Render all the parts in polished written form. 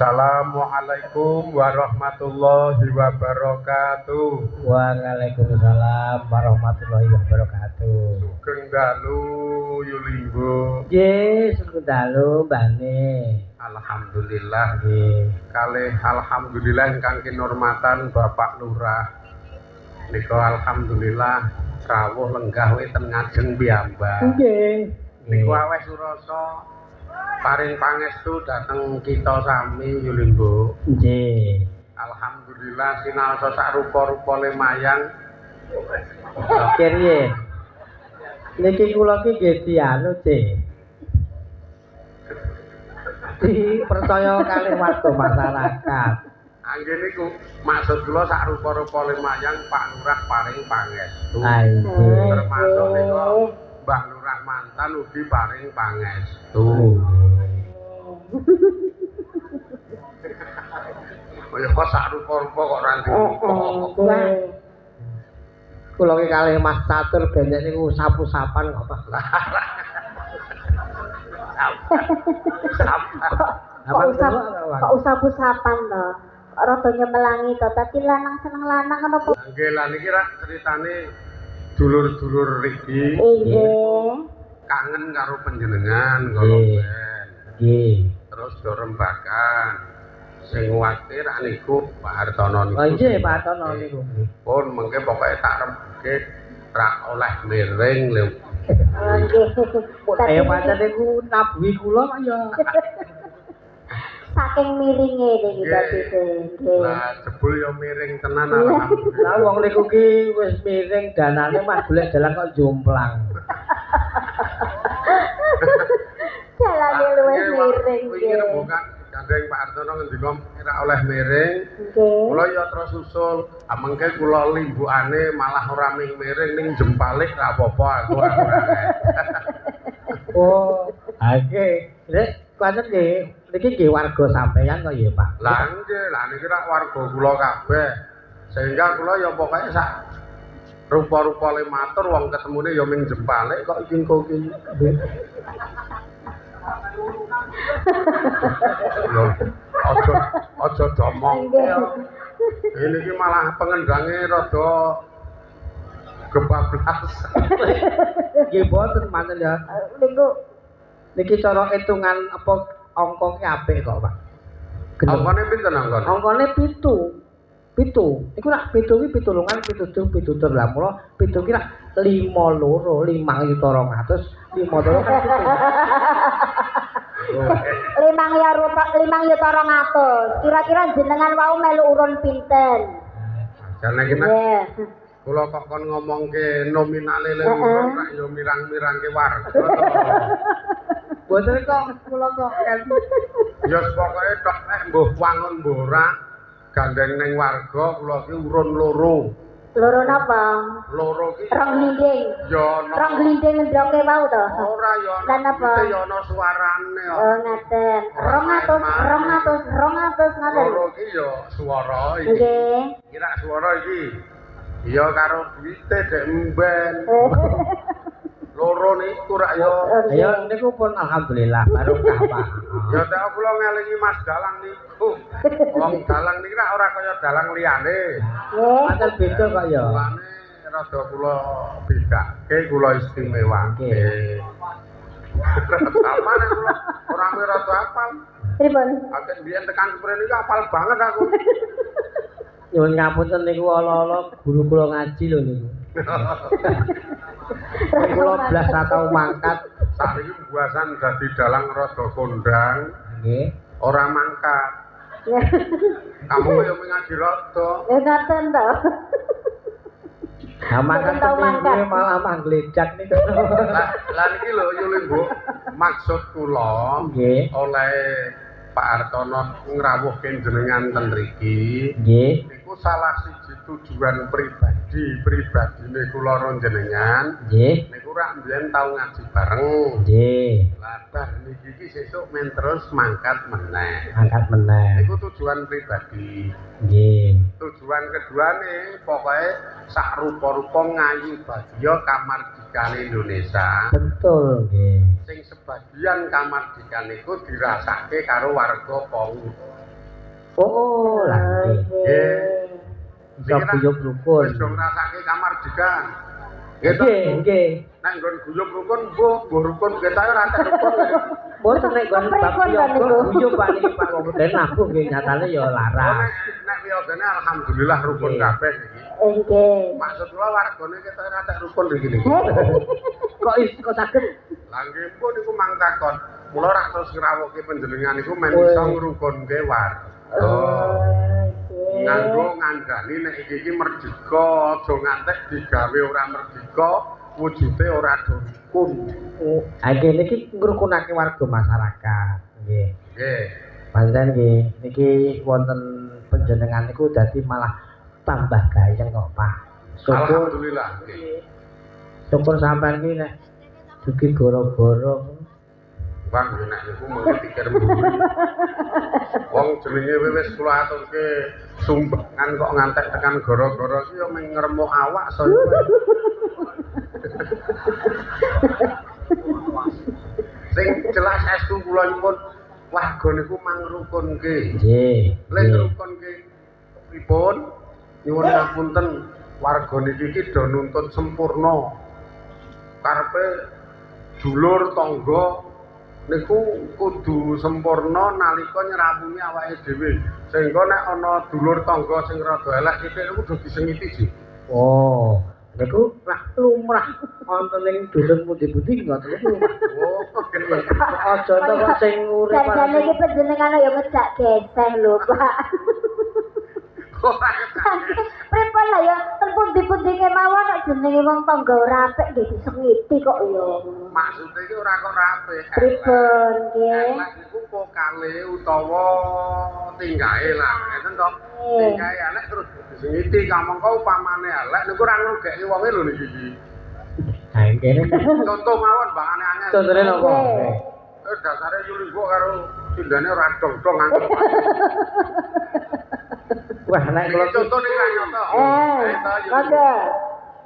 Assalamualaikum warahmatullahi wabarakatuh. Waalaikumsalam warahmatullahi wabarakatuh. Sugeng dalu Yulimbo. Nggih, sugeng dalu mbane. Alhamdulillah. Nggih. Kalih alhamdulillah ingkang kinurmatan Bapak Lurah. Nika alhamdulillah rawuh lenggah wonten ngajeng piyambak. Nggih. Niku aweh surasa paring pangestu dhateng kita sami Yulimbo. Nggih. Alhamdulillah sinaosa sak rupa-rupa lemayang. Kiriye. Niki kula ki nggih dianu, Cik. Dipercaya kalih warga masyarakat. Anggih niku maksud kula sak rupa-rupa lemayang Pak Lurah paring pangestu. Termasuk nika Mbah Lurah mantan ugi paring pangestu. Kaya kok sak rupa-rupa kok ora ndiko. Kula ki kalih Mas Catur benek niku sapu-sapan kok Pak. Kok usap-usapan to? Rada nyemelangi to, dadi lanang seneng lanang ngono po. Nggih lan iki rak critane dulur-dulur riki. Nggih. Kangen karo panjenengan kala ben. Nggih. Terus do rembakan. Sing kuwatir niku Pak Hartono niku. Oh nggih, Pak Hartono niku. Pun mengke pokoke tak rembake ra oleh miring lho. Nggih. Ayo pancen niku nabuhi kula kok ya. Saking miringe niki dadi nggih. Lah jebul ya miring tenan alhamdulillah. Lah wong niku ki wis miring danane mah golek dalan kok jomplang. Jalane luwih miring Wingi nggih. rembukan gandeng Pak Hartono ngendika ora oleh miring. Nggih. Kula ya terus usul, mengke kula limbukane malah ora miring ning jempalik ra apa-apa aku. Oh, nggih. Nek pancen nggih niki nggih warga sampeyan kok ya, Pak. Lah nggih, lah niki rak warga kula kabeh. Sehingga kula ya pokoke sak rupa-rupa le matur wong ketemune ya ming jempalik kok iki engko iki. Lho, aja domong. Ini iki malah pengendange rada kebablas. Nggih boten pancen ya. Niku Niki cara hitungan apa angka ki apik kok, Pak. Angkane pinten angkane? Angkane 7. 7. Iku nak 7 ki pitulungan 7 lah mulo 7 ki nak 52 5.200 5 kan 5.200. Kira-kira jenengan wau melu urun pinten? Jane iki Nggih. kula kok kon ngomongke nominale le urun rak ya mirang-mirangke warga. Boten kok kula kok Ya pokoke tok nek mbuh wangun mbuh ora gandeng ning warga kula ki urun loro. Loro napa? Loro ki Rong glinding. ya ana. Rong glinding ngendhoke wau to. Ora ya Lan ana. apa? Ya ana suarane. Oh ngaten. 200 ngaten. Loro ki ya swara iki. Nggih. Kira swara iki. Iya karo duwite dek mben. Loro niku rak ya. ya niku pun alhamdulillah barokah, Pak. Ya tak kula ngelingi Mas Dalang niku. Wong Dalang niki rak ora kaya dalang liyane. Nggih. Pancen beda kok ya. Mulane rada kula bedake, kula istimewake. Apa nek kula ora rada apal. Pripun? Akeh biyen tekan sprene niku apal banget aku. Nyuwun ngapunten niku ala-ala guru kula ngaji lho niku. Kula blas ra tau mangkat. Saiki buasan dadi dalang rada kondang, Nggih. ora mangkat. Kamu yo ngaji rada. Ngaten to. Nah, mangkat kepinggir malah manggledjak niku. Lah niki lho Yulimbo, maksud kula Nggih. oleh Pak Hartono ngrawuhke jenengan ten mriki. Nggih. Niku salah siji tujuan pribadine kula ron jenengan. Nggih. Niku rak mbiyen tau ngaji bareng. Nggih. Lah bar niki iki sesuk men terus mangkat meneh. Angkat meneh. Niku tujuan pribadi. Nggih. Tujuan keduane pokoke sak rupa-rupa ngayu bagya kamardikane Indonesia. Betul nggih. Sing sebagian kamardikan niku dirasake karo warga Pongu. Oh, lah. Nggih. Iso guyub rukun. Wis do ngrasake kamardikan. Nggih. Nek nggon guyub rukun mbuh rukun kita ora tak rukun. Mboten nek nggon bab guyub Pak niki Pak wong den nabung nggih nyatane ya laras. Nek wiyodene alhamdulillah rukun kabeh iki. Nggih. Maksud kula wargane kita ora tak rukun iki. Kok saged? Lah nggih pun niku mang takon. Mula rak terus ngrawuhke panjenengan niku men iso ngrukunke warga. Nganggo ngandani nek iki merdeka aja ngantek digawe ora merdeka wujude ora rukun. Nggih niki ngrukunake warga masyarakat. Nggih. Nggih. Pancen nggih niki wonten panjenengan niku dadi malah tambah gayeng kok Pak. Alhamdulillah nggih. Syukur sampean iki nek dugi goro-goro. Bang nek niku mung pikir mburi. Wong jenenge wis kula aturke sumbangan kok ngantek tekan goro-goro iki ya mung ngremuk awak saya. Sing jelas estu kula nyuwun warga niku mangrukunke. Nggih. Lek ngrukunke pripun nyuwun ngapunten warga niki iki do nuntut sempurna. Karepe dulur tangga niku kudu sempurna nalika nyrawungi awake dhewe. Sehingga nek ana dulur tangga sing rada elek sithik niku kudu disengiti sih. Oh, niku rak lumrah wonten ing dusun pundi-pundi ngoten niku. Oh, Aja to kok sing urip Jane iki panjenengan ya ngejak geseh lho, Pak. Pripun lah ya, ten pundi-pundi kemawon nek jenenge wong tangga ora apik nggih disengiti kok ya. Maksude iki ora kok rapi. Pripun nggih? Elek iku pokale utawa tinggahe lah, ngeten to. Tinggahe elek terus disengiti kamangka upamane elek niku ora ngrugekne wonge lho niki iki. Ha kene Contoh mawon mbangane angel. contone napa? Dasare yulinggo karo tindane ora dong-dong angel. Wah, nek kula Contoh ning ra nyoto. Monggo.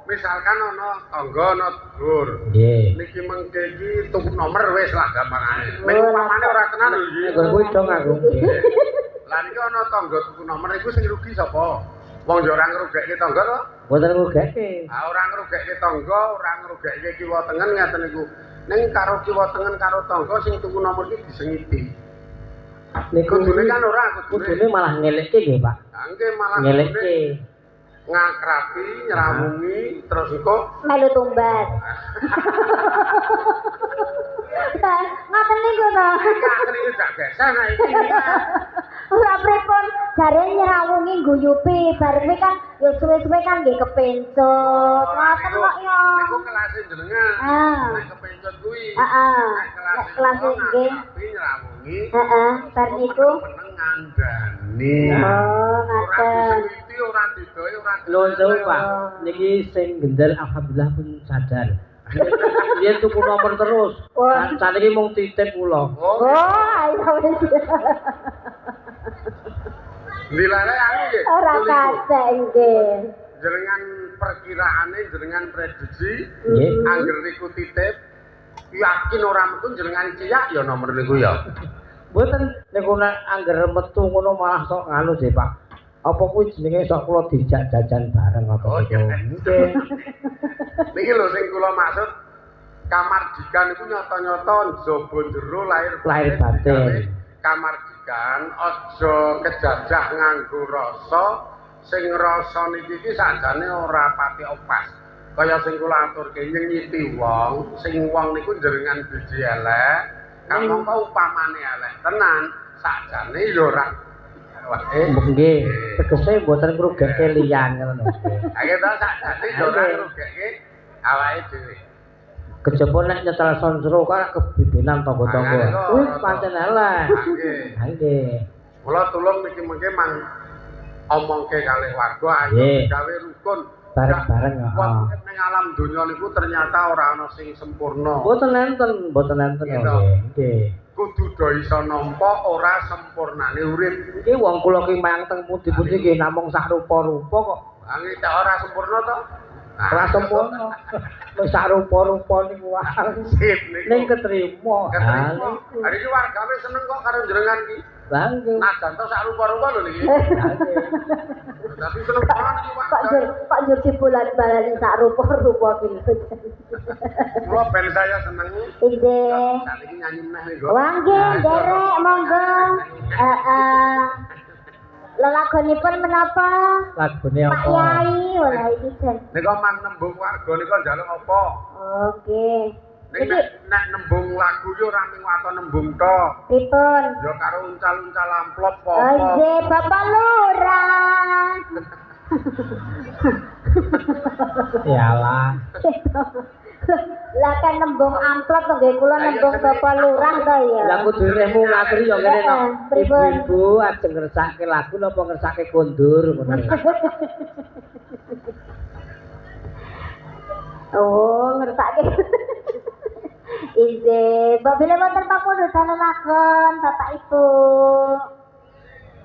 Misalkan ana tangga ana dulur. nggih. Niki mengke iki tuku nomor wis lah gampangane. Ning upamane ora tenan lho iki. Nek kuwi dong aku. Lah niki ana tangga tuku nomor iku sing rugi sapa? Wong yo ora ngrugekke tangga to? Mboten ngugeke. Ora ngrugekke tangga, ora ngrugekke kiwa tengen ngaten niku. Ning karo kiwa tengen karo tangga sing tuku nomor iki disengiti. Niku Kudune kan ora kudune malah ngelekke nggih, Pak. Nggih malah Ngelekke. ngakrapi, nyrawungi, terus engko Melu tumbas. Ngoten niku to. ngaten iki gak gesah nek iki. Ora pripun jare nyrawungi guyupi bareng kuwi kan ya suwe-suwe kan nggih kepencut. Ngoten kok ya. Niku kelase jenengan. Nek kepencet kuwi. Heeh. Nek Kelas nggih. Tapi nyrawungi. Heeh, bar niku. Meneng ngandani. Oh, ngaten. Ora ora didoe ora. Nuwun sewu, Pak. Niki sing gendel alhamdulillah pun sadar. Dia tuku nomor terus. Wah. Saniki mung titip kula. Oh, ayo wis. Dilare aku nggih. Ora kacek nggih. Jenengan perkiraane jenengan prediksi Nggih. angger niku titip yakin ora metu jenengan ciyak ya nomor niku ya. Mboten niku nek angger metu ngono malah sok nganu sih, Pak. Apa kuwi jenenge sok kula dijak jajan bareng apa Oh, niku? iya. Nggih. Niki lho sing kula maksud kamardikan niku nyata-nyata njaba jero lahir batin. Kamardikan aja kejajah nganggo rasa sing rasa niki iki sakjane ora pati opas. Kaya sing kula aturke nyengiti wong, sing wong niku jenengan biji elek, kamangka upamane elek tenan, sakjane ya ora Nggih, tegese mboten ngrugekke liyan ngono nggih. Ayo ta sakjane ya ora ngrugekke awake dhewe. Kejaba nek nyetel sonsro kok kebibenan tangga-tangga. Kuwi pancen elek. Nggih. Nggih. Mula tulung niki mengke mang omongke kalih warga ayo Nggih. gawe rukun Bareng-bareng ya. wong urip ning alam donya niku ternyata ora ana sing sempurna. Mboten enten Gitu. nggih. Nggih. Kudu do iso nampa ora sempurnane urip. Iki wong kula ki mayang teng pundi-pundi nggih namung sak rupa-rupa kok. Angge cak ora sempurna to? Ora sempurna. Wis sak rupa-rupa niku wae. Sip niku. Ning ketrima. Ketrima. Hari iki wargawe seneng kok karo jenengan iki. Lah nggih. Najan to sak rupa-rupa lho niki. Tapi seneng banget iki Pak. Pak Jur dibulan-balani sak rupa-rupa gitu. Kula ben saya seneng. Inggih. Saiki nyanyi neh niku. Wangge, derek, monggo. Lelagonipun menapa? Lagune Pak apa? Yai, wala iki jen. Nika mang nembung warga nika njaluk apa? Oke. Nek nek nembung lagu yo ora mung waton nembung tok. Pripun? Yo karo uncal-uncal amplop apa. Oke, Bapak Lurah. Iyalah. Lah kan nembung amplop to nggih kula nembung Bapak Lurah to ya. Lah kudu remu ngaturi yo ngene no. Pripun? Ibu-ibu ajeng ngersake lagu napa ngersake kondur ngono. Oh, ngersake. Ije, bila wonten papundutan lakon Bapak Ibu.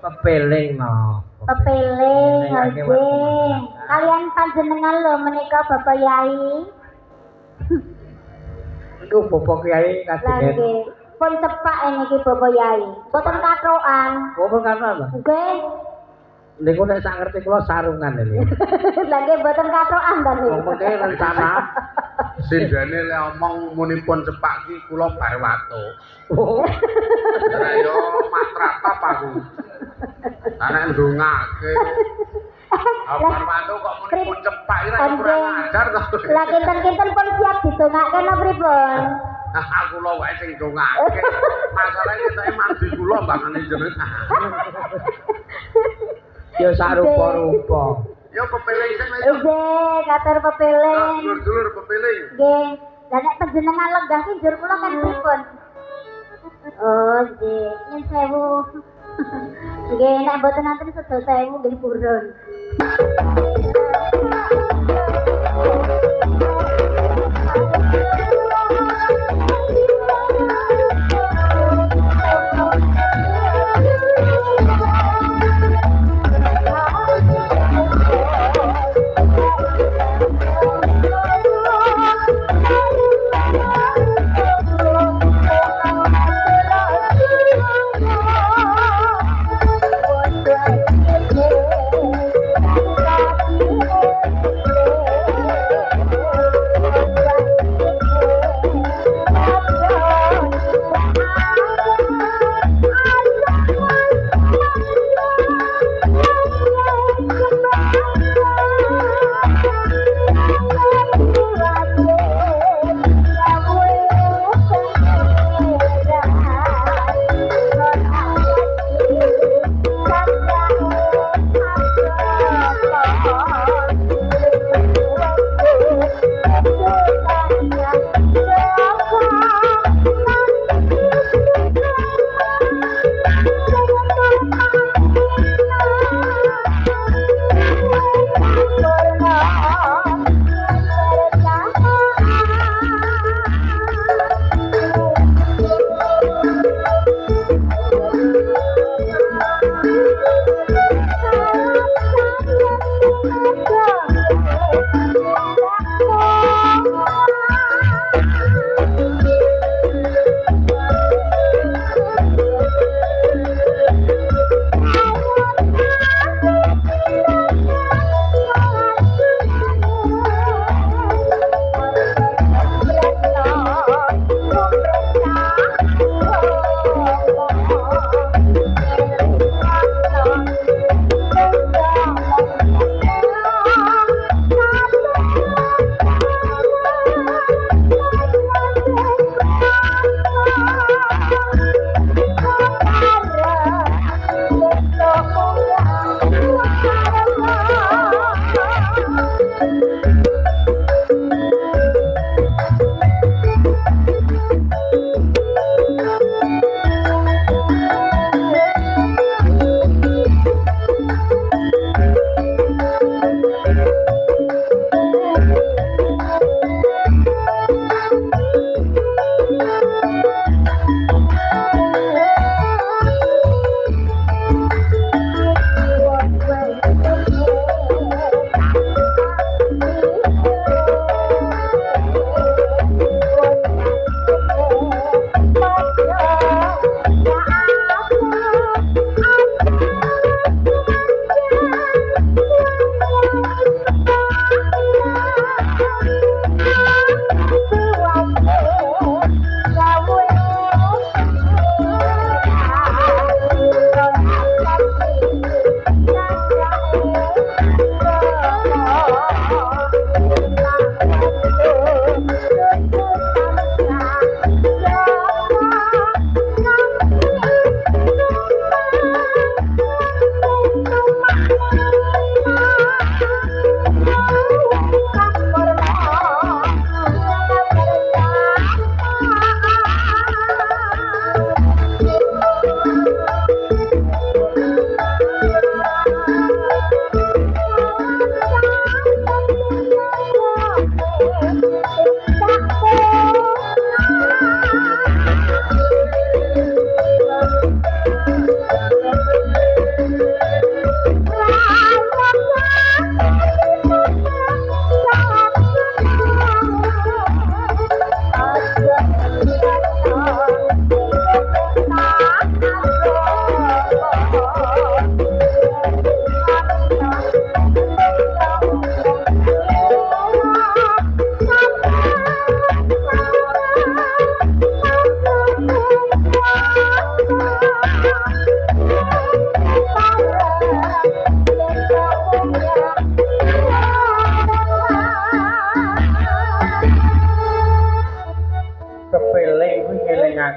Pepeling no. Pepeling nggih. Kalian panjenengan lho menika Bapak Yai. Iku Bapak Kyai Lah kajengen. nggih. Pun cepak niki Bapak Yai. Boten katrokan. Bapak karena apa? Nggih. Niku nek sak ngerti kula sarungan iki. Lah nggih boten katrokan to niki. Wong mengke rencana Sindene le omong munipun cepak ki kula bar watu. oh, Ora yo matratap aku. Anak ndongake. Bar watu kok munipun cepak iki ra kurang ajar to. Lah kinten-kinten pun siap didongake napa pripun? Nah, aku lho wae sing ndongake. Masalahe ketoke mandi kula mbangane jenengan. ya sak rupa-rupa. Yo pepeling sing ayo. Nggih, katur pepeling. Dulur-dulur pepeling. Nggih. Lah nek panjenengan lenggah ki njur kula kan pripun? Oh, nggih. Nyun sewu. Nggih, nek mboten nanten sedaya sewu nggih purun.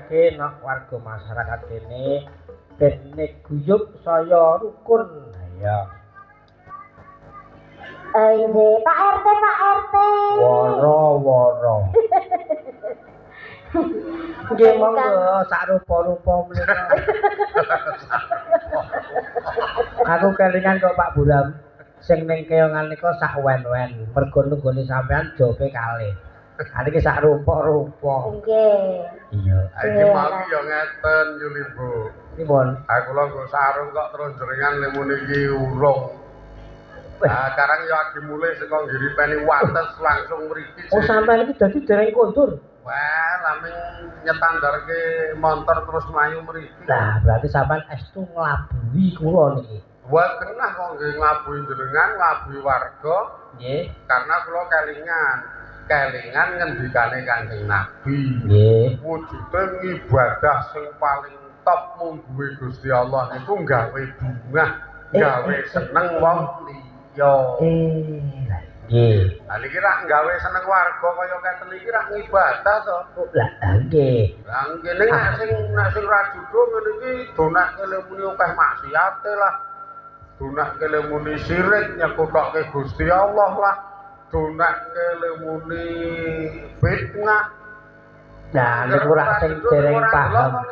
nindakake nek warga masyarakat kene ben guyub saya rukun. Ya. Nggih, Pak RT, Pak RT. Woro. Nggih monggo sak rupa-rupa menika. Aku kelingan kok Pak Buram sing ning keongan nika sak wen-wen mergo nunggone sampean jope kalih. Niki sak rupa-rupa. Nggih. Iya. Iki mau ya ngeten Yuli Bu. Pripun? Aku lho nggo sarung kok terus jenengan lemu niki urung. Nah, sekarang ya lagi mulai saka ngiripeni wates langsung mriki. Oh sampean iki dadi dereng kondur. Wah, lamin nyetandarke montor terus mlayu mriki. Lah, berarti sampean estu nglabui kula niki. Wah, kenah kok nggih nglabuhi jenengan, nglabuhi warga. Nggih. Karena kula kelingan ngendikane Kanjeng Nabi. Nggih. Wujude ibadah sing paling top mungguhe Gusti Allah niku gawe bungah, gawe seneng wong liya. Nggih. Lah niki rak gawe seneng warga kaya keten iki rak ngibadah to. Lah nggih. Lah kene nek sing ra judo ngene iki donake lemune akeh maksiate lah. Donake lemune sirik nyekutoke Gusti Allah lah. Donake lemune fitnah. Nah, niku rak sing dereng paham.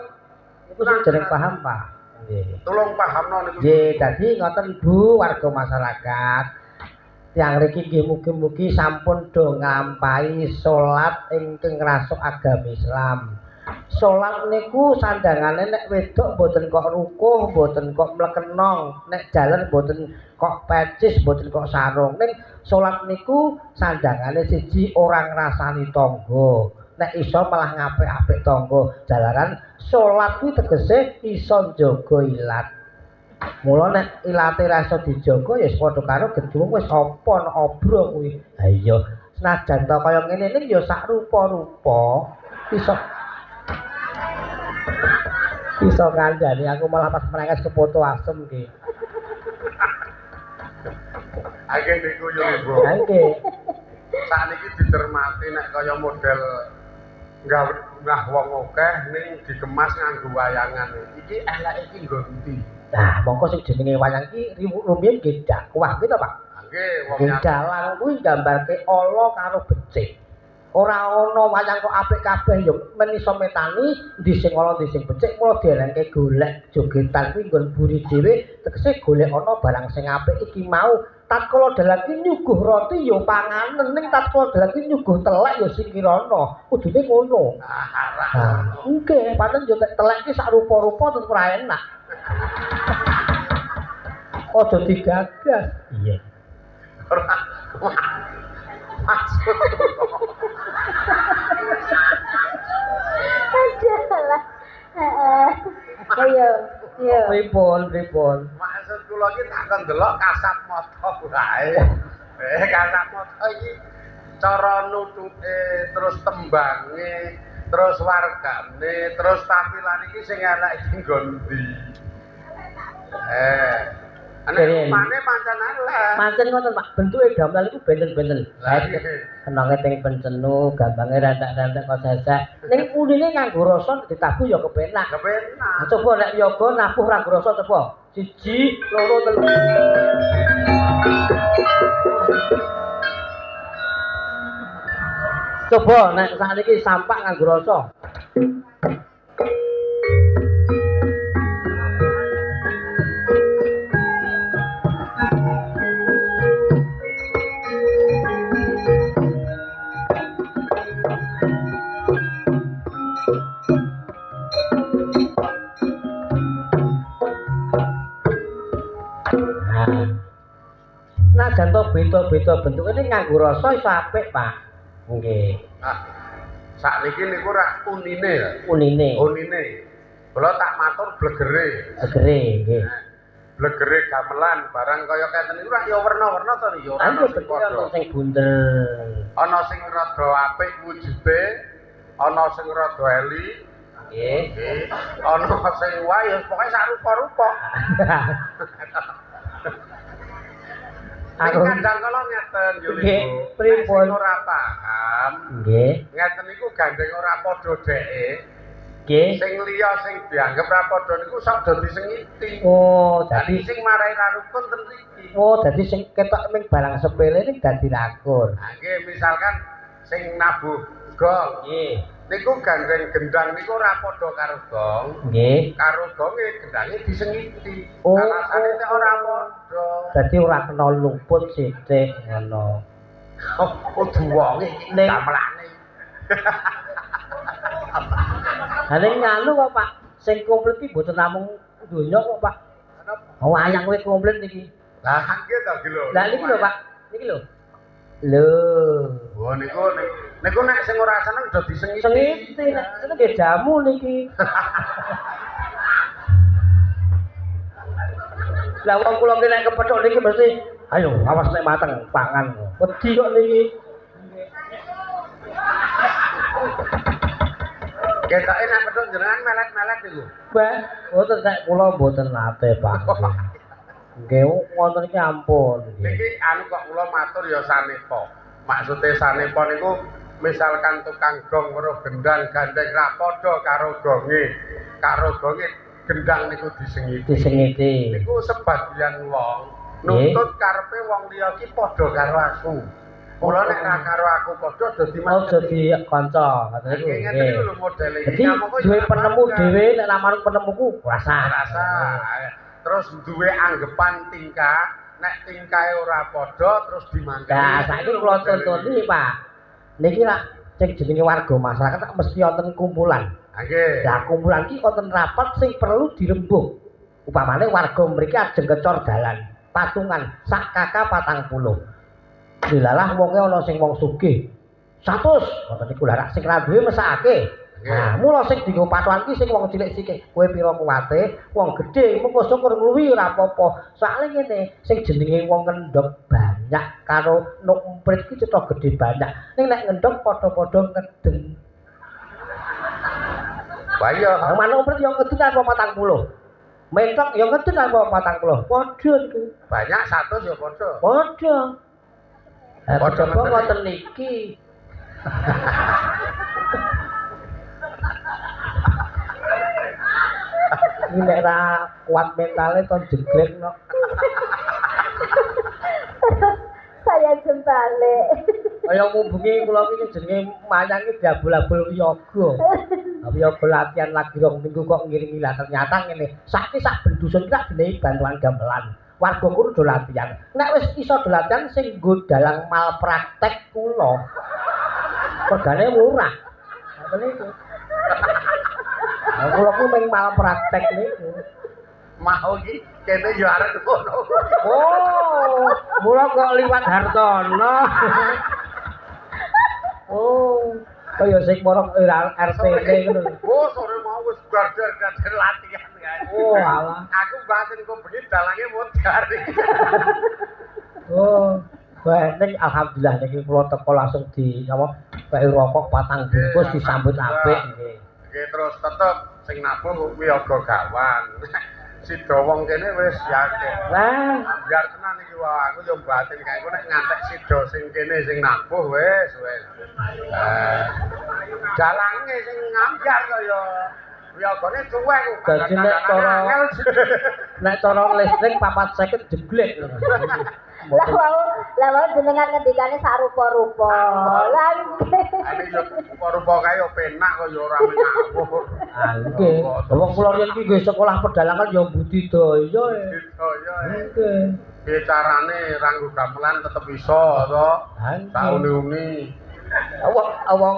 Niku sing dereng paham, Pak. Nggih. Tolong pahamno niku. Nggih, dadi ngoten Bu warga masyarakat. Yang riki nggih mugi-mugi sampun do ngampahi salat ingkang ngrasuk agama Islam. Salat niku sandangane nek wedok mboten kok rukuh, mboten kok mlekenong, nek jalan mboten kok pecis, mboten kok sarung. Ning salat niku sandangane siji ora ngrasani tangga. Nek iso malah ngapik-apik tangga. Jalaran salat kuwi tegese iso njaga ilat. Mula nek ilate ra iso dijaga ya padha karo gedung wis apa obro kuwi. Ha iya, senajan to kaya ngene ning ya sak rupa-rupa iso kandhani aku malah pas merengkes kepoto asem iki. Akeh niku yo Ibu. Nggih. Sakniki dicermati nek kaya model nggah wong akeh ning dikemas nganggo wayangan. Iki eleke iki nggo endi? Nah, mongko sing jenenge wayang iki rumiyin nggih dakwah gitu, Pak. Nggih, wong Nggih dalang kuwi nggambarke ala karo becik. Ora ana wayang kok apik kabeh ya men iso metani ndi sing ala ndi sing becik mula diarengke golek jogetan kuwi nggon buri dhewe tegese golek ana barang sing apik iki mau tatkala dalan ki nyuguh roti ya panganen ning tatkala dalan ki nyuguh telek ya sikirana kudune ngono. Nah, nggih pancen yo telek ki sak rupa-rupa tetep ora enak. Aja digagas. Iya. Adalah. Ayo. Pripun. Maksud kula iki tak kon delok kasat mata wae. Kasat mata iki cara nutuke terus tembange, terus wargane, terus tampilan iki sing enak iki nggo ndi? Ana mane pancen elek. Pancen ngoten Pak, bentuke gamelan iku benten-benten. Kenange teng pencenu, gambange rantak-rantak kok sesek. Ning unine nganggo rasa ditabuh ya kepenak. Kepenak. Coba nek yoga nabuh ra rasa coba. 1, 2, 3. Coba nek sakniki sampak nganggo rasa. Nah, jantung beda-beda bentuke ning nganggo rasa iso apik, Pak. Nggih. Nah, sakniki niku rak unine ya. Unine. Kula tak matur blegere. Segere nggih. Blegere gamelan barang kaya keten niku rak ya werna-werna to ya ora Ana sing padha. sing bunder. Ana sing rada apik wujude, ana sing rada eli. Nggih. Ana sing wae ya pokoke sak rupa-rupa. Aku kadang kala ngeten yo nggih, Ibu. pripun Ora paham. nggih. Ngeten niku gandeng ora padha dheke. Nggih. Sing liya sing dianggep ra padha niku sok dadi sengiti. Oh, Dadi dadi sing marai ra rukun ten mriki. oh, dadi sing ketok ning barang sepele ning dadi rakur. Nah, nggih misalkan sing nabuh gong. Nggih. Niku gandeng gendang niku ora padha karo gong. Nggih. Karo gonge gendange disengiti. Oh, Alasane nek ora padha. Dadi ora kena luput sithik ngono. Oh, duwonge iki Ning- gamelane. Ha ning nganu kok Pak, sing komplit iki mboten namung donya kok Pak. Oh, wayang kowe komplit niki. Lah nggih ta iki lho. Lah niki lho Pak, niki lho. Lho. Oh niku nek sing ora seneng do disengiti. Sengiti nek itu nggih jamu niki. Lah wong kula ki nek kepethuk niki mesti ayo awas nek mateng pangan. Wedi kok niki. Ketoke nek petuk jenengan melet-melet niku. Bah, mboten nek kula mboten nate Pak. Nggih wonten iki ampun. Niki anu kok kula matur ya sanepa. Maksude sanepa niku misalkan tukang gong weruh gendang gandeng ra padha karo gonge. Karo gonge gendang niku disengiti. Disengiti. Niku sebagian wong nuntut karepe wong liya ki padha karo aku. Kula nek ra karo aku padha dadi Oh dadi kanca ngoten niku. Nggih ngene iki lho modele iki. Jadi duwe penemu dhewe nek lamarung penemuku rasa. Terus duwe anggepan tingkah, nek tingkahe ora padha terus dimangkani. Nah, saiki kula contoni, Pak. Niki lak sing jenenge warga masyarakat tak mesti wonten kumpulan. Nggih. Lah kumpulan iki wonten rapat sing perlu dirembuh. Upamane warga mriki ajeng kecor dalan, patungan sak kakak 40. Dilalah wonge ana sing wong sugih. 100. Ngoten niku lha sing ra duwe mesake. Nah, mula sing dienggo patokan iki sing wong cilik sithik. Kowe pira kuwate? Wong gedhe mengko syukur ngluwi ora apa-apa. Soale ngene, sing jenenge wong ngendhog banyak karo numprit iki cetha gedhe banyak. Ning nek ngendhog padha-padha ngeden. Bayo. Nang manumprit yo ngeden apa 40. Mentok yo ngeden apa 40. Padha iku. Banyak 100 ya padha. Padha. Padha Coba ngeten ngoten niki. Ini nek ra kuat mentale to jeglek no. Saya jembale. Kaya ngubengi kula iki jenenge mayang iki diabul-abul yoga. Yoga latihan lagi rong minggu kok ngiringi lah ternyata ngene. Saiki sak ben dusun iki dinehi bantuan gamelan. Warga kudu do latihan. Nek wis iso do latihan sing nggo dalang malpraktek kula. Regane murah. Ngoten niku. Kula ku mung malpraktek niku. Mau iki kene yo arep ngono. Oh, mula kok liwat Hartono. Oh, kaya sing marang RT ngono. Oh, sore mau wis gardar-gardar latihan kae. Oh, alah. Aku batin kok bengi dalange modar. Oh, bae ning alhamdulillah niki kula teko langsung di apa bae rokok 4 bungkus disambut apik nggih. Nggih terus tetep sing nabuh kuwi aga gawan. Sida wong kene wis yakin. Lah, Biar tenan iki wae aku yo batin kae kok nek ngantek sida sing kene sing nabuh wis. Dalange sing ngambyar kaya wiyagane cuwek kok. dadi nek cara listrik 450 jeglek. Lah wau jenengan ngendikane sak rupa-rupa. Lah Ane yo rupa-rupa kae yo penak kok yo ora ngawur. Ah nggih. Wong kula riyen iki nggih sekolah pedalangan yo budidaya. Budidaya. Nggih. Piye carane ranggo gamelan tetep iso to? Tak uni-uni. Wong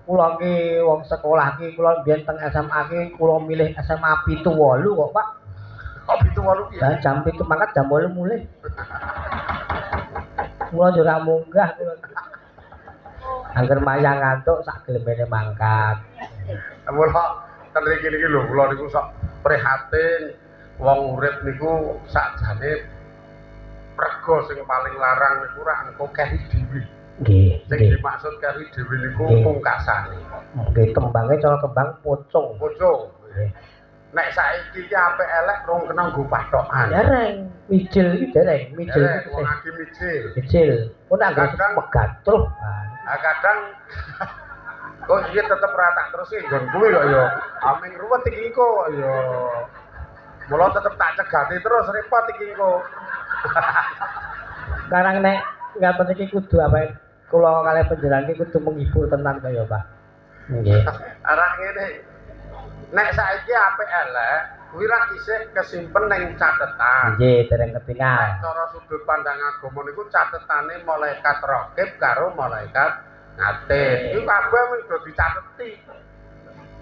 kula ki wong sekolah ki kula biyen teng SMA ki kula milih SMA 7-8 kok, Pak. Kok 7-8 piye? Lah jam 7 mangkat jam 8 mulih. Mula yo ora munggah kula. Angger mayang ngantuk sak gelemene mangkat. Mula ten mriki niki lho kula niku sok prihatin wong urip niku sakjane rega sing paling larang niku ora engko keri dhewe. Nggih, Sing nggih. dimaksud keri dhewe niku Nggih. pungkasane. Nggih tembange cara kembang pocong. Bocong. Nek saiki ki apik elek rong kena nggo pathokan. Dereng, mijil iki dereng, mijil Dereng, iki wong sih. agi mijil. Mijil. Kok nak Kadang- megatruh. Kadang Kok iya tetep ora tak terus nggon kuwi kok ya. Aming ruwet iki kok ya. Mula tetep tak cegati terus repot iki kok. Sekarang nek ngaten iki kudu apa kula kalih panjenengan iki kudu menghibur tenan kaya Pak. Nggih. Arah ngene. Nek saiki apik elek, kuwi ra isih kesimpen ning catetan. Nggih, dereng ketingal. Cara sudut pandang agama niku catetane malaikat raqib karo malaikat ngatih. Iku kabeh wis do dicateti.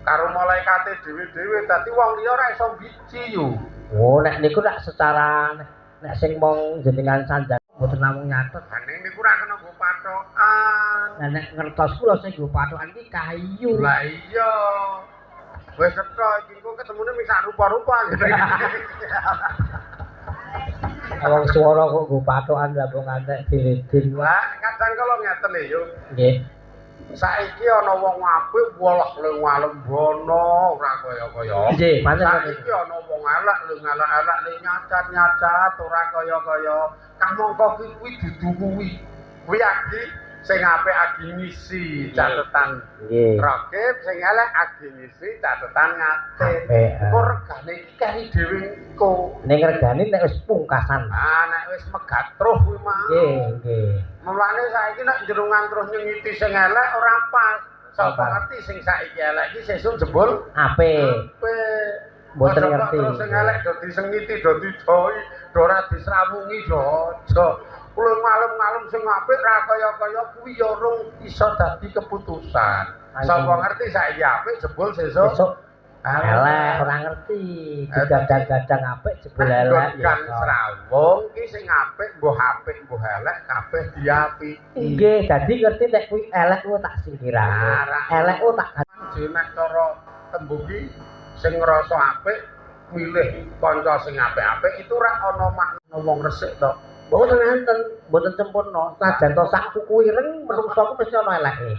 Karo malaikate dhewe-dhewe dadi wong liya ora iso biji yo. Oh, nek niku rak secara nek sing mong jenengan sanjang mboten namung nyatet. Ning niku ora kena nggo patokan. Lah nek ngertos kula sing nggo patokan iki kayu. Lah iya. Wis cetha iki kok ketemune mung sak rupa-rupa. Wong swara kok nggo patokan lah kok ngantek diledin. Wah, kadang kala ngeten lho yo. Nggih. Saiki ana wong apik walah ling walembono ora kaya-kaya. Nggih, pancen Saiki ana wong elek ling elek-elek ling nyacat-nyacat ora kaya-kaya. Kamangka kuwi dudu kuwi. Kuwi agi sing apik agi ngisi catetan. Nggih. Rakib sing elek agi ngisi catetan ngatih. Apik. Kok regane iki kari dhewe engko. Ning regane nek wis pungkasan. Ah nek wis megatruh kuwi mah. Nggih, nggih. Mulane saiki nek jerungan terus nyengiti sing elek ora pas. Sapa ngerti sing saiki elek iki sesuk jebul Apik. apik. Mboten Masa kok ngerti. Terus sing elek do disengiti, do didoi, do ora disrawungi do aja. Kulo malem-malem sing apik ra kaya-kaya kuwi ya urung iso dadi keputusan. Sapa ngerti saiki apik jebul sesuk Besok elek ora ngerti. Digadang-gadang apik jebul elek. kan srawung ki sing apik mbuh elek kabeh diapiki. Nggih, dadi ngerti nek kuwi elek ku tak singkirake. Elek ku tak Jenek cara tembungi sing ngrasa apik milih kanca sing apik-apik itu ora ana makna wong resik to. mboten enten, mboten sempurna. Sajan to sak kuku ireng menungso ku mesti ana eleke.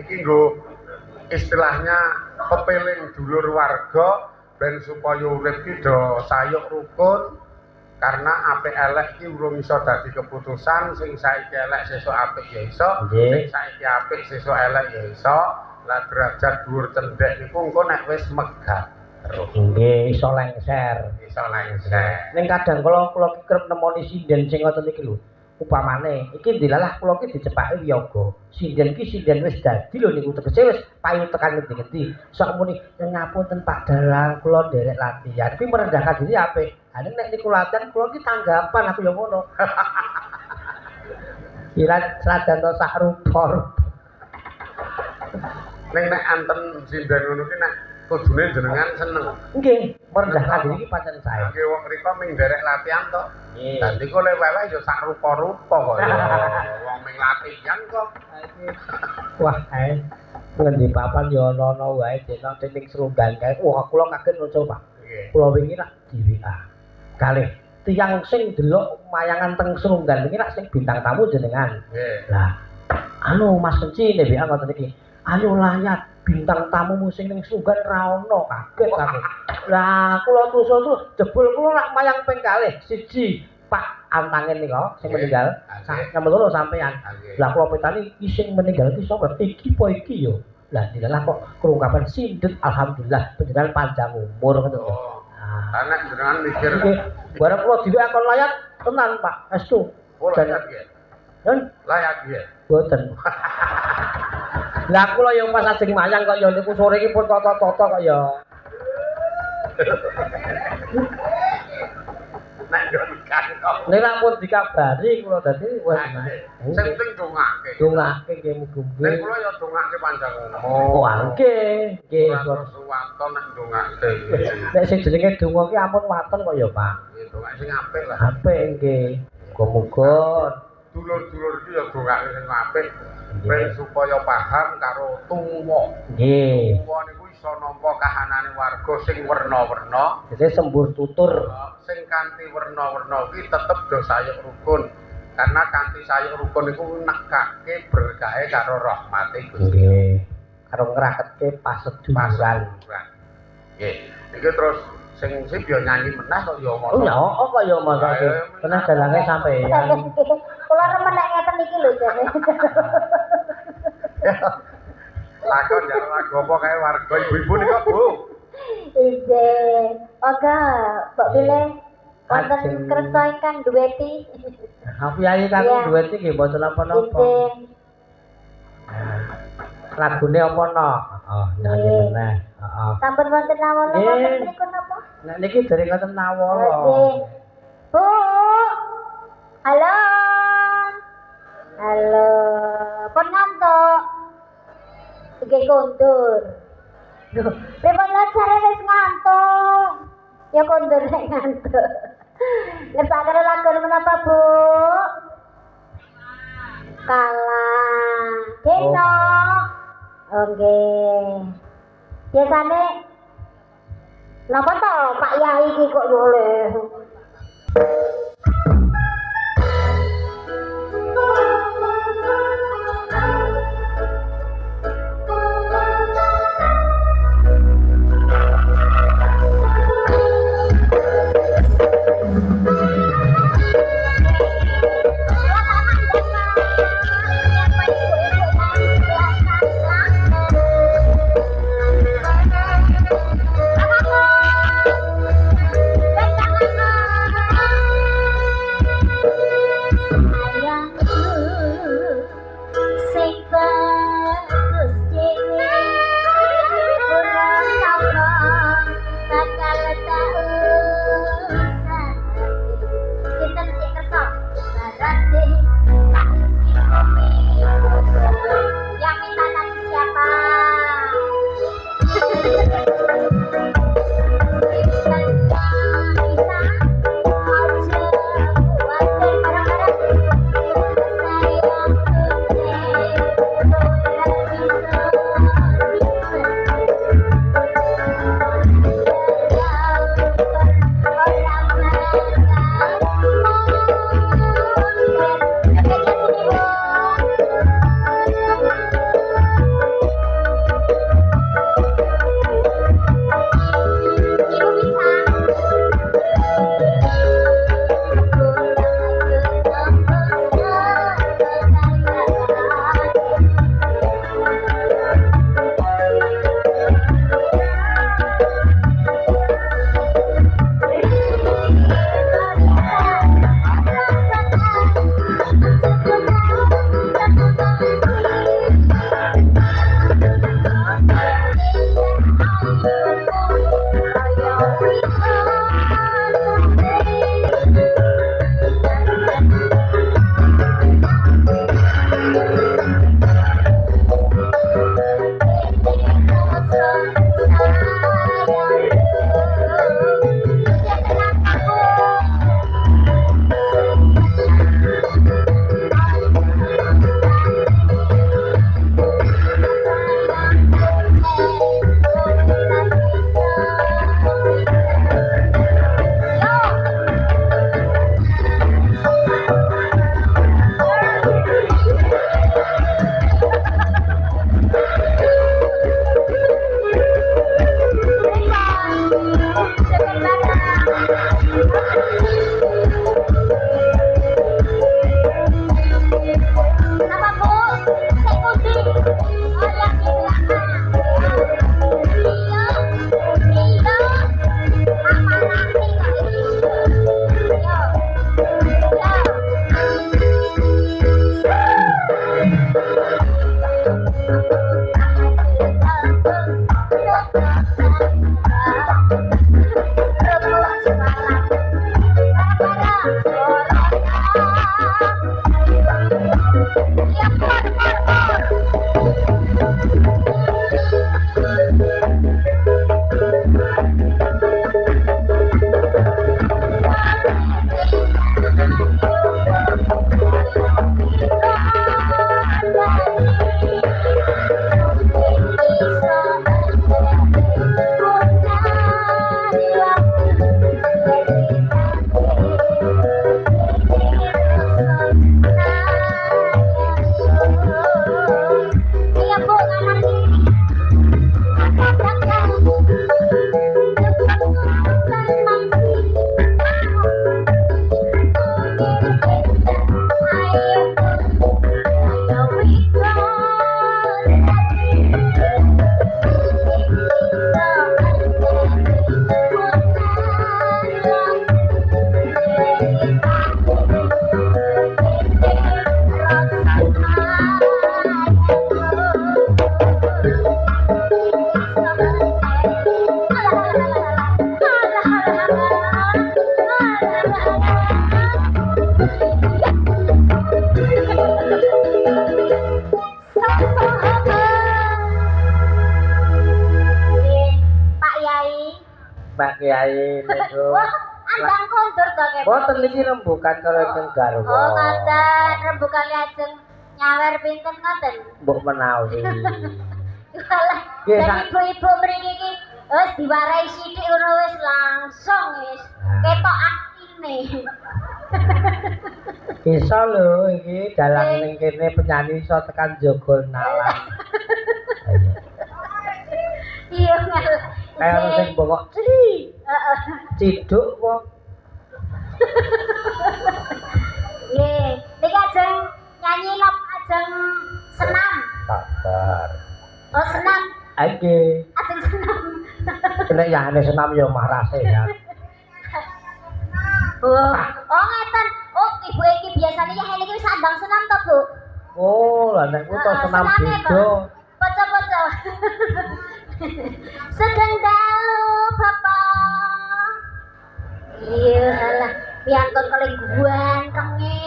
Iki nggo istilahnya pepeling dulur warga ben supaya urip ki do sayuk rukun karena apik elek ki urung iso dadi keputusan sing saiki elek sesuk apik ya iso sing saiki apik sesuk elek ya iso lah derajat dhuwur cendhek niku engko nek wis megat terus Nggih, iso lengser. iso lengser. Ning kadang kula ki kerep nemoni sinden sing ngoten iki lho. Upamane iki dilalah kula ki dicepake wiyaga. Sinden ki sinden wis dadi lho niku tegese wis payu tekan ngendi-endi. Sok muni ngapunten Pak Dalang kula nderek latihan. Kuwi merendahkan diri apik. Ha nek niku latihan kula ki tanggapan aku ya ngono. Kira senajan to sak rupa. Ning nek anten sinden ngono ki nek kudune jenengan seneng. Nggih, merendahkan diri ki pancen sae. Nggih wong mriko ming nderek latihan to. Nggih. Dadi kok lewek ya sak rupa-rupa kok ya. Wong ming latihan kok. Wah, ngendi papan ya ana-ana wae dene ning Serunggan kae. Wah, kula kaget muncul, Pak. Nggih. Kula wingi nak di WA. Kalih tiyang sing delok mayangan teng Serunggan iki nak sing bintang tamu jenengan. Nggih. Lah, anu Mas Kenci nek WA ngoten iki. Ayo layat bintang tamumu sing ning Serunggan ra ono kaget aku. Lah, kula tusul jebul kula nak mayang ping kalih siji Pak Antangin nika sing meninggal. Nomor loro sampean. Lah kula pitani iki sing meninggal iki sapa? Iki po iki yo. Lah dilalah kok kelungkapan sindet alhamdulillah panjenengan panjang umur ngoten lho. Karena jenengan mikir Barang kula dhewe akon layat tenan Pak. Estu. layak nggih. Layak nggih. Boten. Lah kula yo pas ajeng mayang kok ya niku sore iki pun toto-toto kok ya. Nek ngono kok. Nek pun dikabari kula dadi wis. Sing penting dongake. Dongake nggih mugi-mugi. Nek kula ya dongake panjang umur. Oh, nggih. Nggih. Terus waton nek dongake. Nek sing jenenge donga ki ampun waton kok ya, Pak. Dongake sing apik lah. Apik nggih. Muga-muga Dulur-dulur iki ya dongake sing apik ben supaya paham karo tuwa. nggih. Tuwa niku iso nampa kahanane warga sing werna-werna. Dadi sembur tutur. Sing kanthi werna-werna kuwi tetep do sayuk rukun. Karena kanthi sayuk rukun iku nekake berkahe karo rahmate Gusti. Nggih. Karo ngraketke paseduluran. Nggih. Iki terus sing sip yo nyanyi meneh kok yo Oh ya, kok ya Mas. Kena dalange sampeyan. Kula remen nek ngeten iki lho jane. Lakon ya lagu apa kae warga ibu-ibu nika, Bu? Ije, oga, mbok pilih wonten Ajeng. kersa ingkang dueti. Aku yai kang Iya. duet iki mboten napa-napa. Ije, Lagune apa no? Oh, nyanyi Nggih. meneh. Heeh. sampun wonten nawala Nggih. wonten mriku napa? Nek niki dereng ngoten nawala. Oke. Bu. Halo. Halo. Pun ngantuk. Iki kondur. Duh, pripun lho jare wis ngantuk. Ya kondur nek ngantuk. Ngersakaken lagu menapa, Bu? Kalah. Dino. Oke. Biasane napa to Pak Yai iki kok yo oleh. Yang minta tadi siapa? Pak Yai. Pak Kiai niku. Wah, andang kondur to kene. Boten niki rembukan karo ingkang garwa. Oh, ngoten. Rembukan lajeng nyawer pinten ngoten. Mbok menawi. Walah, Nggih, jadi ibu-ibu mriki iki wis diwarai sithik ngono wis langsung wis ketok atine. Bisa lho iki dalang ning kene penyanyi iso tekan jogol nalan. Iya ngalah. Kayak ono sing bongok cili. Heeh. Ciduk kok. Nggih, niki ajeng nyanyi napa ajeng senam. Sabar. Oh, senam. Oke. Ajeng senam. Nek yane senam ya marah sehat. Oh, ngeten. Oh, ibu iki biasane ya niki wis andang senam to, Bu? Oh, lah nek ku to senam sename, beda. Poco-poco. Sedang dalu, Bapak. Iya, alah. Piantun kali guan kenge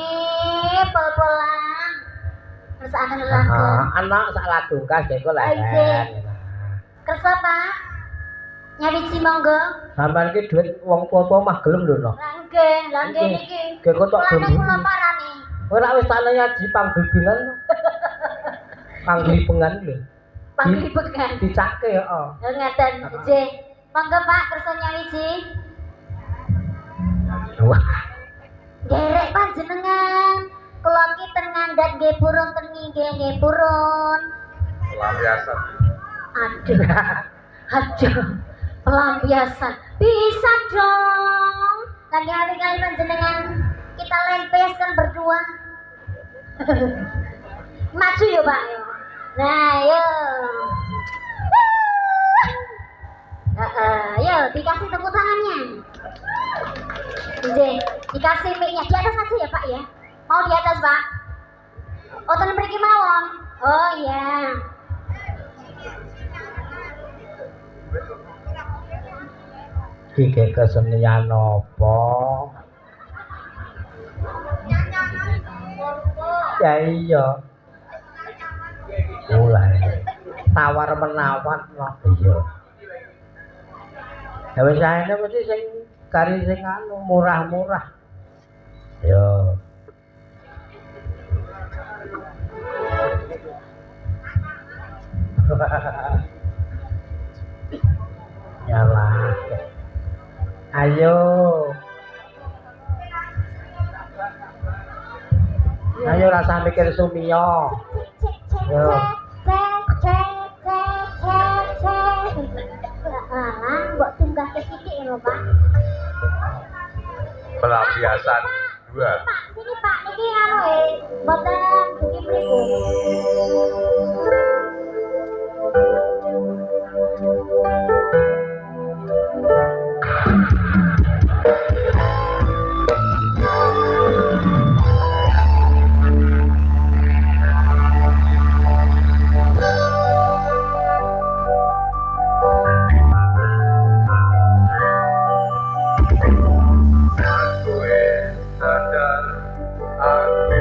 pol-polan. Terus akan lagu. Anak sak lagu kas kok Aja. leren. Kersa, Pak? Nyawiji monggo. Sampeyan iki duit wong tua-tua mah gelem lho no. Lah nggih niki. Nggih kok tok Kulane gelem. kula parani. Ora wis tak nyaji pangbimbingan. Panglipengan lho. Panglipengan. Dicake heeh. Ngeten, nggih. Monggo Pak kersa nyawiji. Wah, Derek panjenengan. Kula ki ten ngandhat nggih burung ten nginggil nggih burung. Pelampiasan. Aduh. Aduh. Pelampiasan. Bisa dong. Lagi hari kali panjenengan kita lempeskan berdua. Maju yuk Pak. Nah, yuk. Yuk, dikasih tepuk tangannya. Nggih, dikasih mic-nya di atas aja ya Pak ya. Mau di atas Pak? Oh, ten mriki mawon. Oh iya. iki kesenian apa? Ya iya. Mulai tawar menawar no iya. Ya wis aene mesti sing kari sing anu murah-murah. Yo. Nyalah. Ayo. Ayo rasa mikir Sumiyo. Yo. Mbok tunggah ke sithik lho, Pak. Pelampiasan 2. Pak, sini Pak, niki anu mboten dugi mriku. Gue sadar aku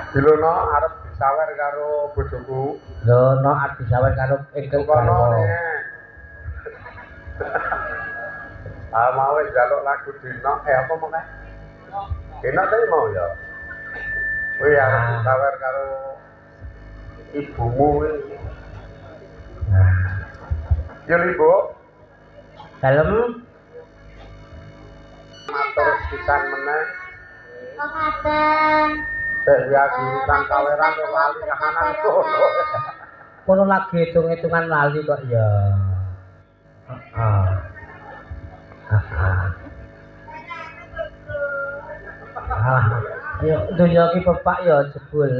Dilono arep disawer karo bojoku. Lho no arti sawer karo ingkang Kono garwa. nih. Mau njaluk lagu dino apa mau kae? Dino tadi mau ya. Kuwi arep disawer karo ibumu kuwi. Nah, Ya Ibu, dalem matur pisan meneh. Oh, ngaten. Sik wiyaji utang kaweran kok lali kahanan kono. kono lagi hitung-hitungan lali kok ya. Heeh. Yo dunya iki pepak ya jebul.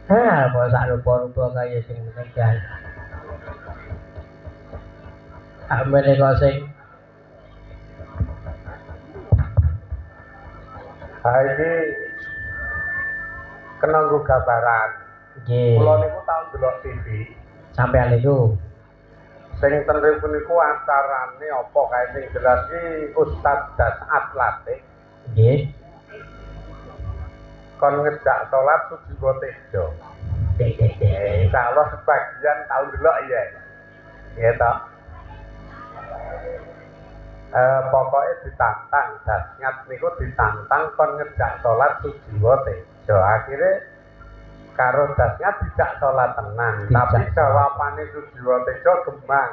Apa sak rupa-rupa kaya sing meneng. Amene kok sing iki kena nggo gambaran. nggih. Kula niku tau ndelok TV. Sampeyan niku Sing ten niku niku acarane apa kae sing jelas iki Ustaz Dasat Latif. nggih. Kon ngejak salat Sujiwo Tejo. Kalau sebagian tau ndelok ya. Ya toh. Pokoknya ditantang Dasnyat niku ditantang kon ngejak salat Sujiwo Tejo. Akhirnya karo Dasnyat tidak salat tenang, tapi jawabane Sujiwo Tejo gemang.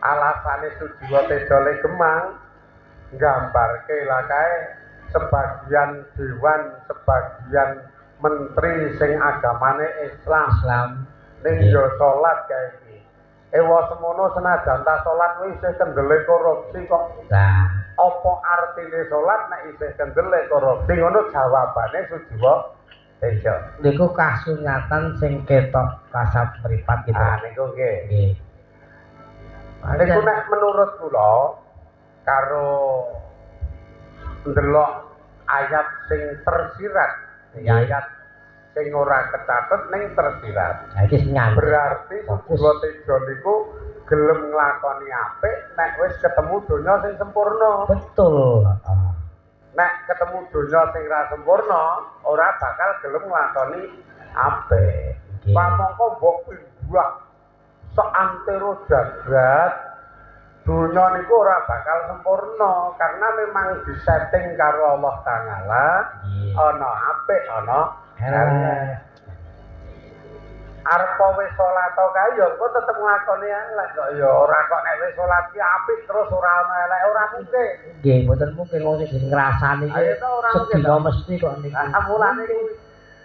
Alasane Sujiwo Tejo le gemang nggambarke lah kae sebagian dewan, sebagian menteri sing agamane Islam ning yo salat kae iki. Ewa semono senajan ta salat kuwi isih kendele korupsi kok. Lah, Apa artine salat nek isih kendele korupsi? Ngono jawabane Sujiwo Tejo. niku kasunyatan sing ketok kasat mripat gitu. Niku nggih. Nggih. Niku nek menurut kula karo ndelok ayat sing tersirat, ayat sing ora kecatet ning tersirat. Lah iki sing nyambung. Berarti Sujiwo Tejo niku gelem nglakoni apik nek wis ketemu donya sing sempurna. Betul. Nek ketemu donya sing ra sempurna, ora bakal gelem nglakoni apik. Nggih. Pamangka mbok pindah seantero jagat dunia niku ora bakal sempurna karena memang disetting karo Allah Taala ana apik ana elek. Arep wis salat kae ya kok tetep nglakoni elek kok ya ora kok nek wis salat ki apik terus ora ana elek ora mungkin. Nggih, mboten mungkin wong sing ngrasani iki Ayo to ora mungkin. sedina mesti kok niku. Mulane kuwi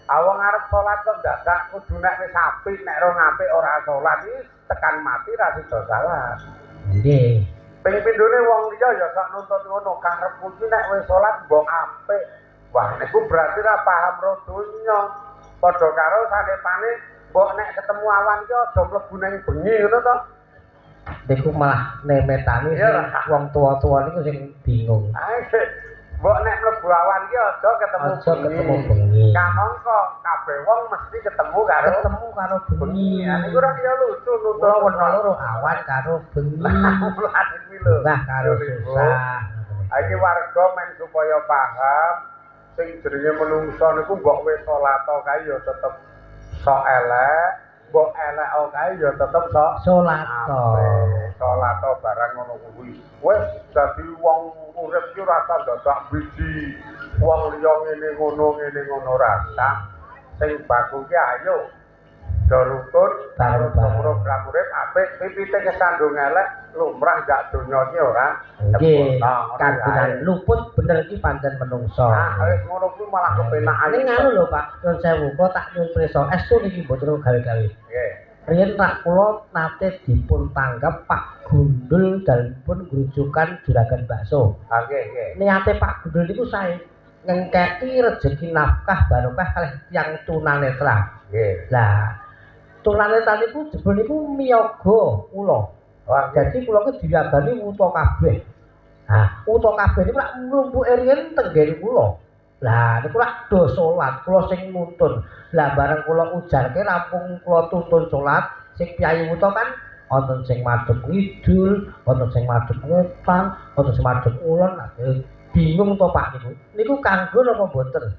awang arep salat kok dadak kudu nek wis apik nek ora apik ora salat iki tekan mati ra sida salat. Nggih. Ping pindhone wong liya ya sak nuntut ngono karepku iki nek wis salat mbok apik. Wah niku berarti ra paham ro donya. Padha karo sanepane mbok nek ketemu awan iki aja mlebu ning bengi ngono to. Niku malah nemetani Iya, sing wong tua-tua niku sing bingung. Mbok nek mlebu awan iki aja ketemu Aja ketemu bengi. Kamangka kabeh wong mesti ketemu karo bengi. Ya niku ora ya lucu nuntut Kula werna loro awan karo bengi. Mulane iki lho. Nah karo susah. Iki warga men supaya paham sing jenenge menungso niku mbok wis salat kae ya tetep sok elek, mbok elek kae ya tetep sok Salat to. Salat barang ngono kuwi. Wis dadi wong urip ki rasa dadak biji. Wong liya ngene ngono rasa. Sing baku ki ayo do rukun karo program urip apik pipite kesandung elek lumrah gak donya ki ora. Nggih, kagungan luput bener iki pancen menungso. Wis ngono kuwi malah kepenak. Ning anu lho Pak, nuwun sewu, kula tak nyuwun prisa, estu niki mboten gawe-gawe. Nggih. Riyen tak kula nate dipun tanggap Pak Gundul dalipun grujukan juragan bakso. Nggih. Niate Pak Gundul niku sae ngengkeki rejeki nafkah barokah kalih tiyang tunanetra. Nggih. Lah, tunanetra niku jebul niku miyaga kula. Wah, Dadi kula ki diragani wuta kabeh. Nah, wuta kabeh niku lak mlumpuke riyen tenggene kula. Lah niku lak do salat, kula sing nuntun. Lah bareng kula ujarke rampung kula tuntun salat, sing piyayi wuta kan wonten sing madhep kidul, wonten sing madhep wetan, wonten sing madhep kulon. Bingung to Pak niku. Niku kanggo napa mboten?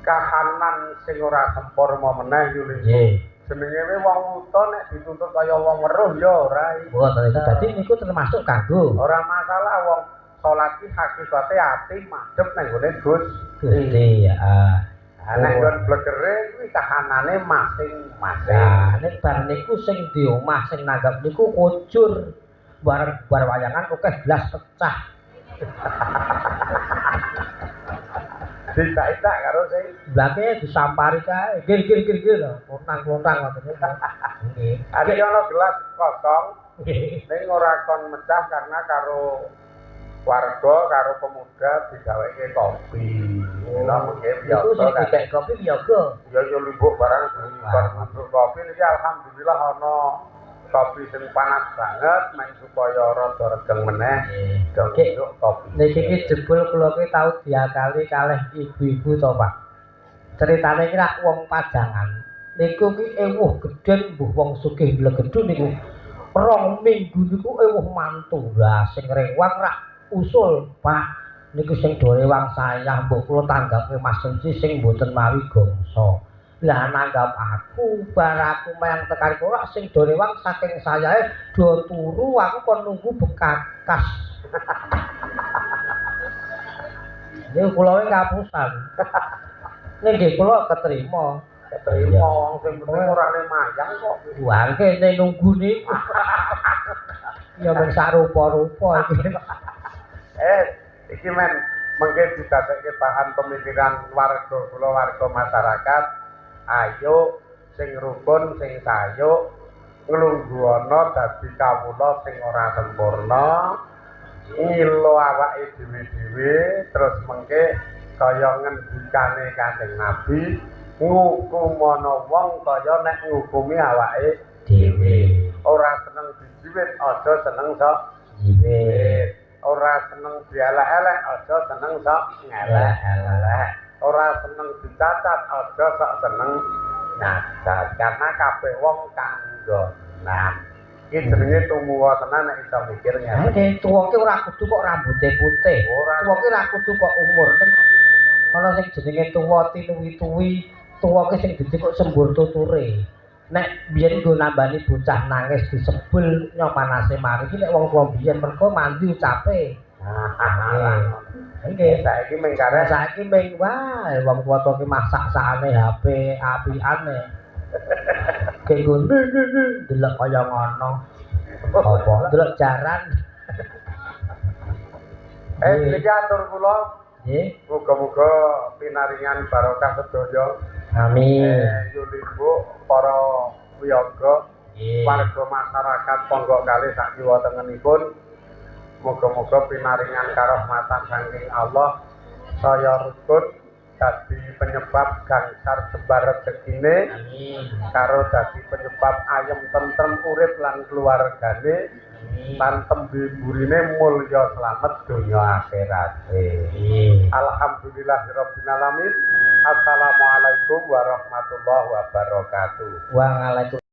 kahanan sing ora sempurna meneh yo Nggih. jenenge wong wuta nek dituntut kaya wong weruh ya ora. Mboten itu dadi niku termasuk kanggo Ora masalah wong salat ki hakikate ati madhep nang gone Gusti ya. Nek kon blegere kuwi kahanane masing-masing. Nah, nek bar niku sing di omah sing nanggap niku kujur. Bar wayangan akeh blas pecah. Tidak karo sing Blake disampari kae. Gir. Lontang ngoten niku. Nggih. ada ana gelas kosong Ning ora kon mecah karena karo warga karo pemuda digaweke kopi. Lha mengke Iku biasa sing kan. dikek kopi biasa. Ya yo lumbuk barang untuk kopi niki alhamdulillah ana kopi sing panas banget main supaya rada regeng meneh. Oke. Kopi. Niki iki jebul kula ki tau diakali kalih ibu-ibu to, Pak. Ceritane iki rak wong Pajangan. Niku ki ewuh gedhen mbuh wong sugih blegedhu niku. 2 minggu niku ewuh mantu. Lah sing rewang rak usul, Pak. Niku sing do rewang saya mbok kula tanggape Mas Senci sing mboten mawi gongso. Lah nanggap aku bar aku mayang tekan kula sing do rewang saking sayae do turu aku kon nunggu bekakas. Niku kula wis kapusan. Ning nggih kula ketrima. Ketrima wong sing penting ora le mayang kok. Wah, kene nunggu niku. Ya mung sarupa-rupa iki. Iki men mengke didadekke bahan pemikiran warga kula warga masyarakat. Ayo sing rukun sing sayuk nglungguh ana dadi kawula sing ora sempurna. Ngilo awake dhewe-dhewe terus mengke kaya ngendikane Kanjeng Nabi ngukumana wong kaya nek ngukumi awake dhewe. Ora seneng dijiwit, aja seneng sok jiwit. Ora seneng dielek-elek, aja seneng sok ngelek-elek. Ora seneng dicacat, aja sok seneng nyacat. Karena kabeh wong kanggonan. Iki jenenge tumuwa tenan nek iso mikir ngene. Nggih, tuwa ki ora kudu kok rambuté putih. Tuwa ki ora kudu kok umur. Ning ana sing jenenge tuwa tinuwi-tuwi, tuwa ki sing dadi kok sembur tuture. Nek biyen nggo nambani bocah nangis disebul nyomanase mari iki nek wong tuwa biyen mergo mandi ucape. Nggih, Saiki mengkare saiki ming wae wong tuwa ki masak sakane HP apiane. Kenggo delok kaya ngono. Apa delok jaran. Niki atur kula Nggih. muga-muga pinaringan barokah sedaya. Amin. Yulimbu para wiyaga warga masyarakat Ponggok Kali sak kiwa tengenipun muga-muga pinaringan karahmatan saking Allah saya rukun dadi penyebab gangsar jembar rezekine karo dadi penyebab ayem tentrem urip lan keluargane lan tembe burine mulya slamet donya akhirate. Alhamdulillahirabbil alamin. Assalamualaikum warahmatullahi wabarakatuh. Waalaikumsalam.